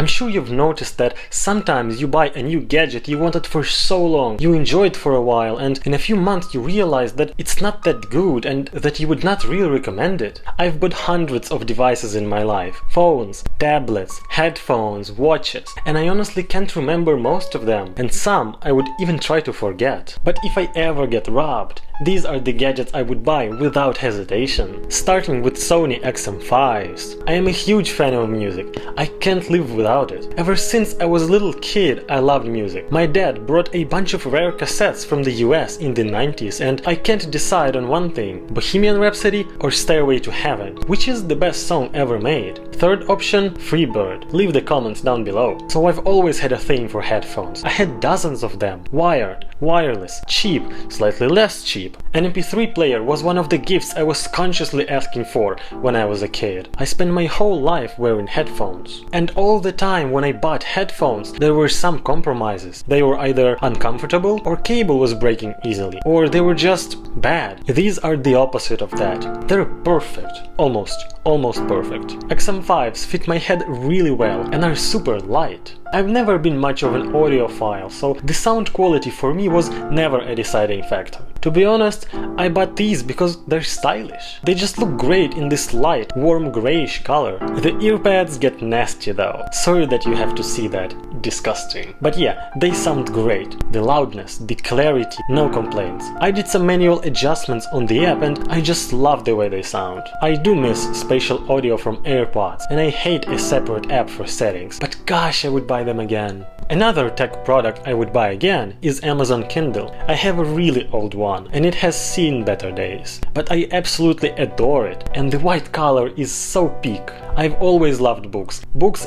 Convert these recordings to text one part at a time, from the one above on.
I'm sure you've noticed that sometimes you buy a new gadget you wanted for so long, you enjoy it for a while, and in a few months you realize that it's not that good and that you would not really recommend it. I've bought hundreds of devices in my life: phones, tablets, headphones, watches, and I honestly can't remember most of them, and some I would even try to forget. But if I ever get robbed, these are the gadgets I would buy without hesitation. Starting with Sony XM5s. I am a huge fan of music. I can't live without it. Ever since I was a little kid, I loved music. My dad brought a bunch of rare cassettes from the US in the 90s, and I can't decide on one thing: Bohemian Rhapsody or Stairway to Heaven. Which is the best song ever made? Third option, Freebird. Leave the comments down below. So I've always had a thing for headphones. I had dozens of them. Wired, wireless, cheap, slightly less cheap. An MP3 player was one of the gifts I was consciously asking for when I was a kid. I spent my whole life wearing headphones. And all the time when I bought headphones, there were some compromises. They were either uncomfortable, or cable was breaking easily, or they were just bad. These are the opposite of that. They're perfect. Almost perfect. XM5s fit my head really well and are super light. I've never been much of an audiophile, so the sound quality for me was never a deciding factor. To be honest, I bought these because they're stylish. They just look great in this light, warm grayish color. The earpads get nasty though. Sorry that you have to see that. Disgusting. But yeah, they sound great. The loudness, the clarity, no complaints. I did some manual adjustments on the app and I just love the way they sound. I do miss spatial audio from AirPods, and I hate a separate app for settings, but gosh, I would buy them again. Another tech product I would buy again is Amazon Kindle. I have a really old one and it has seen better days, but I absolutely adore it, and the white color is so peak. I've always loved books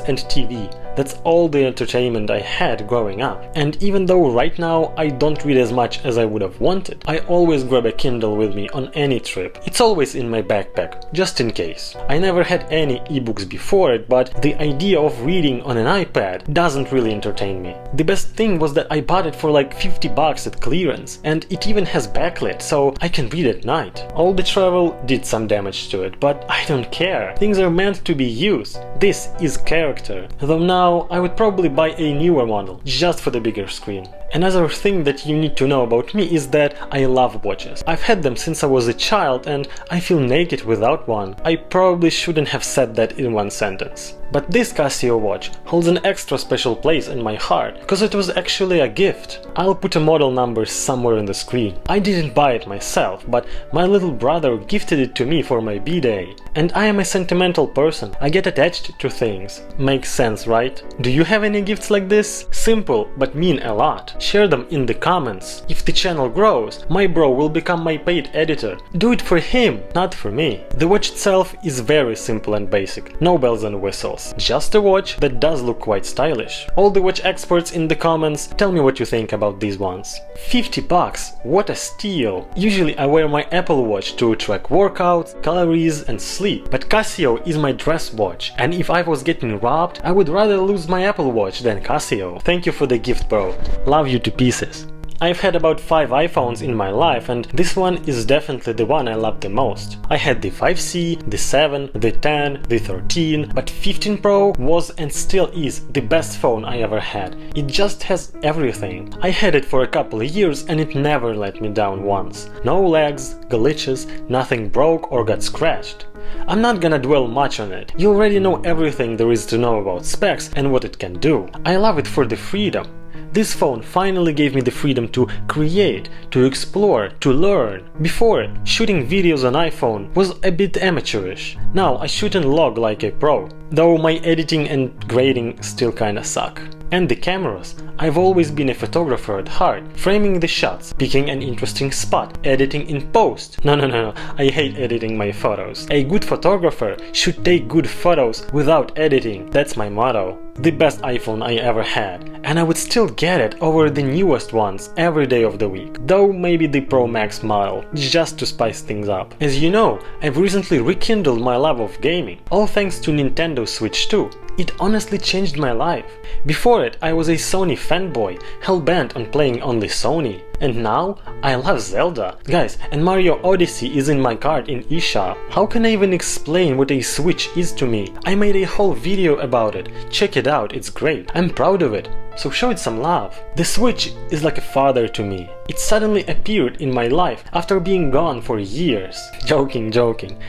and TV. That's all the entertainment I had growing up. And even though right now I don't read as much as I would have wanted, I always grab a Kindle with me on any trip. It's always in my backpack, just in case. I never had any ebooks before it, but the idea of reading on an iPad doesn't really entertain me. The best thing was that I bought it for like $50 at clearance, and it even has backlit, so I can read at night. All the travel did some damage to it, but I don't care. Things are meant to be used. This is character. Though now I would probably buy a newer model, just for the bigger screen. Another thing that you need to know about me is that I love watches. I've had them since I was a child and I feel naked without one. I probably shouldn't have said that in one sentence. But this Casio watch holds an extra special place in my heart, because it was actually a gift. I'll put a model number somewhere on the screen. I didn't buy it myself, but my little brother gifted it to me for my b-day. And I am a sentimental person. I get attached to things. Makes sense, right? Do you have any gifts like this? Simple, but mean a lot. Share them in the comments. If the channel grows, my bro will become my paid editor. Do it for him, not for me. The watch itself is very simple and basic. No bells and whistles. Just a watch that does look quite stylish. All the watch experts in the comments, tell me what you think about these ones. $50, what a steal! Usually I wear my Apple Watch to track workouts, calories and sleep, but Casio is my dress watch, and if I was getting robbed, I would rather lose my Apple Watch than Casio. Thank you for the gift, bro. Love you to pieces. I've had about 5 iPhones in my life, and this one is definitely the one I love the most. I had the 5C, the 7, the 10, the 13, but 15 Pro was and still is the best phone I ever had. It just has everything. I had it for a couple of years and it never let me down once. No lags, glitches, nothing broke or got scratched. I'm not gonna dwell much on it. You already know everything there is to know about specs and what it can do. I love it for the freedom. This phone finally gave me the freedom to create, to explore, to learn. Before it, shooting videos on iPhone was a bit amateurish. Now I shoot and log like a pro, though my editing and grading still kinda suck. And the cameras. I've always been a photographer at heart, framing the shots, picking an interesting spot, editing in post. No, I hate editing my photos. A good photographer should take good photos without editing. That's my motto. The best iPhone I ever had, and I would still get it over the newest ones every day of the week, though maybe the Pro Max model, just to spice things up. As you know, I've recently rekindled my love of gaming, all thanks to Nintendo Switch 2. It honestly changed my life. Before it, I was a Sony fanboy, hell-bent on playing only Sony. And now, I love Zelda. Guys, and Mario Odyssey is in my cart in eShop. How can I even explain what a Switch is to me? I made a whole video about it. Check it out, it's great. I'm proud of it. So show it some love. The Switch is like a father to me. It suddenly appeared in my life after being gone for years. Joking.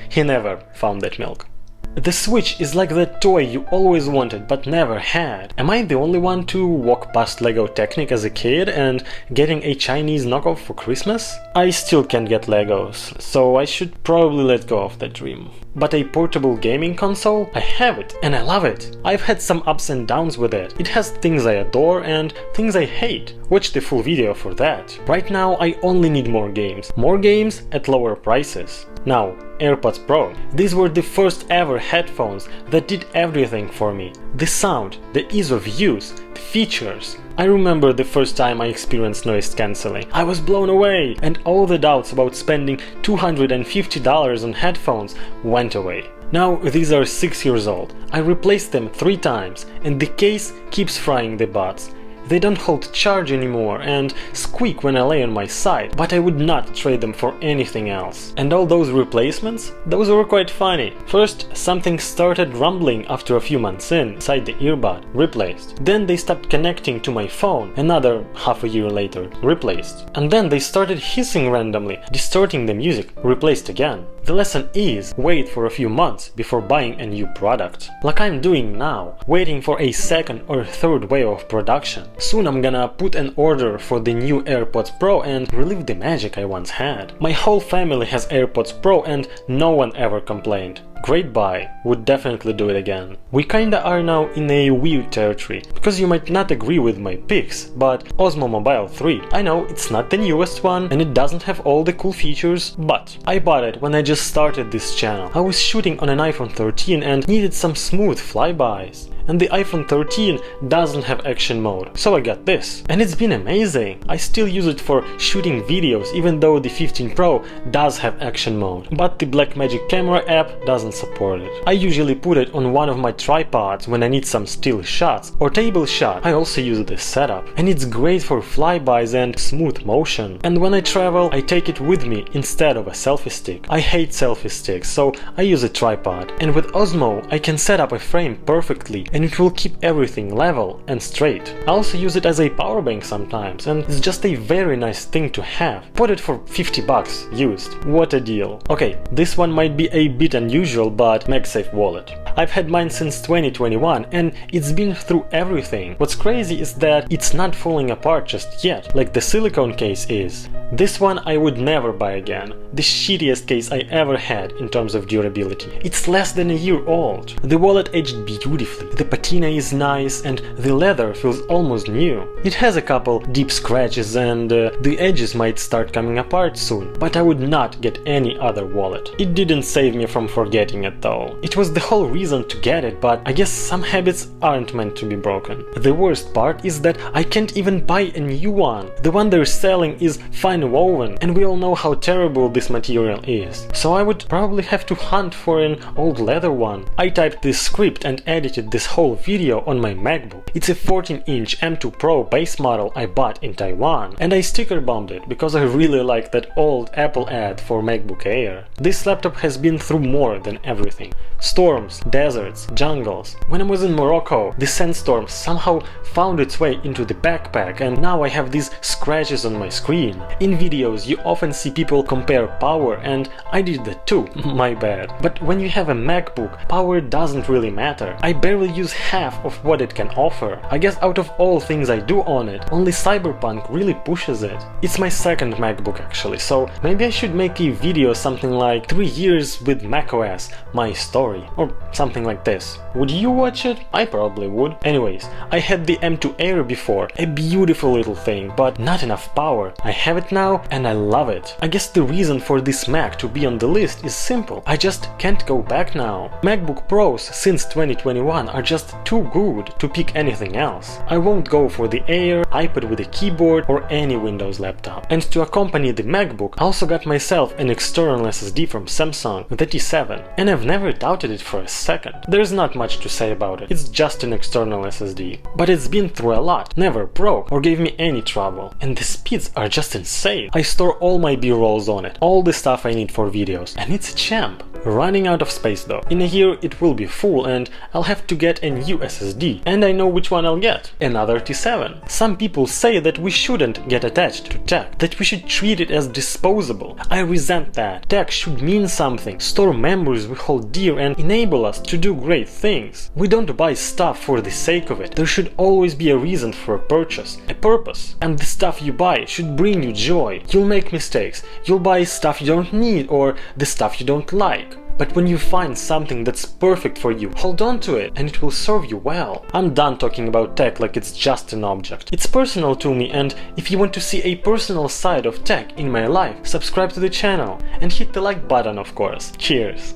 He never found that milk. The Switch is like that toy you always wanted but never had. Am I the only one to walk past Lego Technic as a kid and getting a Chinese knockoff for Christmas? I still can't get Legos, so I should probably let go of that dream. But a portable gaming console? I have it, and I love it. I've had some ups and downs with it. It has things I adore and things I hate. Watch the full video for that. Right now I only need more games. More games at lower prices. Now, AirPods Pro. These were the first ever headphones that did everything for me. The sound, the ease of use, the features. I remember the first time I experienced noise cancelling. I was blown away, and all the doubts about spending $250 on headphones went away. Now these are 6 years old. I replaced them 3 times, and the case keeps frying the butts. They don't hold charge anymore and squeak when I lay on my side, but I would not trade them for anything else. And all those replacements? Those were quite funny. First, something started rumbling after a few months inside the earbud. Replaced. Then they stopped connecting to my phone. Another half a year later. Replaced. And then they started hissing randomly, distorting the music. Replaced again. The lesson is, wait for a few months before buying a new product. Like I'm doing now, waiting for a second or third wave of production. Soon I'm gonna put an order for the new AirPods Pro and relive the magic I once had. My whole family has AirPods Pro and no one ever complained. Great buy, would definitely do it again. We kinda are now in a weird territory, because you might not agree with my picks, but Osmo Mobile 3. I know it's not the newest one and it doesn't have all the cool features, but I bought it when I just started this channel. I was shooting on an iPhone 13 and needed some smooth flybys. And the iPhone 13 doesn't have action mode, so I got this. And it's been amazing. I still use it for shooting videos, even though the 15 Pro does have action mode. But the Blackmagic camera app doesn't support it. I usually put it on one of my tripods when I need some still shots or table shot. I also use this setup. And it's great for flybys and smooth motion. And when I travel, I take it with me instead of a selfie stick. I hate selfie sticks, so I use a tripod. And with Osmo, I can set up a frame perfectly and it will keep everything level and straight. I also use it as a power bank sometimes, and it's just a very nice thing to have. Bought it for 50 bucks used. What a deal. Okay, this one might be a bit unusual, but MagSafe Wallet. I've had mine since 2021 and it's been through everything. What's crazy is that it's not falling apart just yet, like the silicone case is. This one I would never buy again. The shittiest case I ever had in terms of durability. It's less than a year old. The wallet aged beautifully, the patina is nice and the leather feels almost new. It has a couple deep scratches and the edges might start coming apart soon, but I would not get any other wallet. It didn't save me from forgetting it though. It was the whole reason to get it, but I guess some habits aren't meant to be broken. The worst part is that I can't even buy a new one. The one they're selling is fine woven, and we all know how terrible this material is. So I would probably have to hunt for an old leather one. I typed this script and edited this whole video on my MacBook. It's a 14-inch M2 Pro base model I bought in Taiwan, and I sticker bombed it because I really like that old Apple ad for MacBook Air. This laptop has been through more than everything. Storms, deserts, jungles. When I was in Morocco, the sandstorm somehow found its way into the backpack and now I have these scratches on my screen. In videos you often see people compare power and I did that too, my bad. But when you have a MacBook, power doesn't really matter. I barely use half of what it can offer. I guess out of all things I do on it, only Cyberpunk really pushes it. It's my second MacBook actually, so maybe I should make a video something like 3 years with macOS, my story, or something like this. Would you watch it? I probably would. Anyways, I had the M2 Air before, a beautiful little thing, but not enough power. I have it now and I love it. I guess the reason for this Mac to be on the list is simple. I just can't go back now. MacBook Pros since 2021 are just too good to pick anything else. I won't go for the Air, iPad with a keyboard or any Windows laptop. And to accompany the MacBook, I also got myself an external SSD from Samsung, the T7. And I've never doubted doubted it for a second. There's not much to say about it, it's just an external SSD. But it's been through a lot, never broke or gave me any trouble. And the speeds are just insane. I store all my B-rolls on it, all the stuff I need for videos, and it's a champ. Running out of space though. In a year it will be full and I'll have to get a new SSD, and I know which one I'll get. Another T7. Some people say that we shouldn't get attached to tech, that we should treat it as disposable. I resent that. Tech should mean something, store memories we hold dear and enable us to do great things. We don't buy stuff for the sake of it. There should always be a reason for a purchase, a purpose. And the stuff you buy should bring you joy. You'll make mistakes. You'll buy stuff you don't need or the stuff you don't like. But when you find something that's perfect for you, hold on to it and it will serve you well. I'm done talking about tech like it's just an object. It's personal to me, and if you want to see a personal side of tech in my life, subscribe to the channel and hit the like button, of course. Cheers!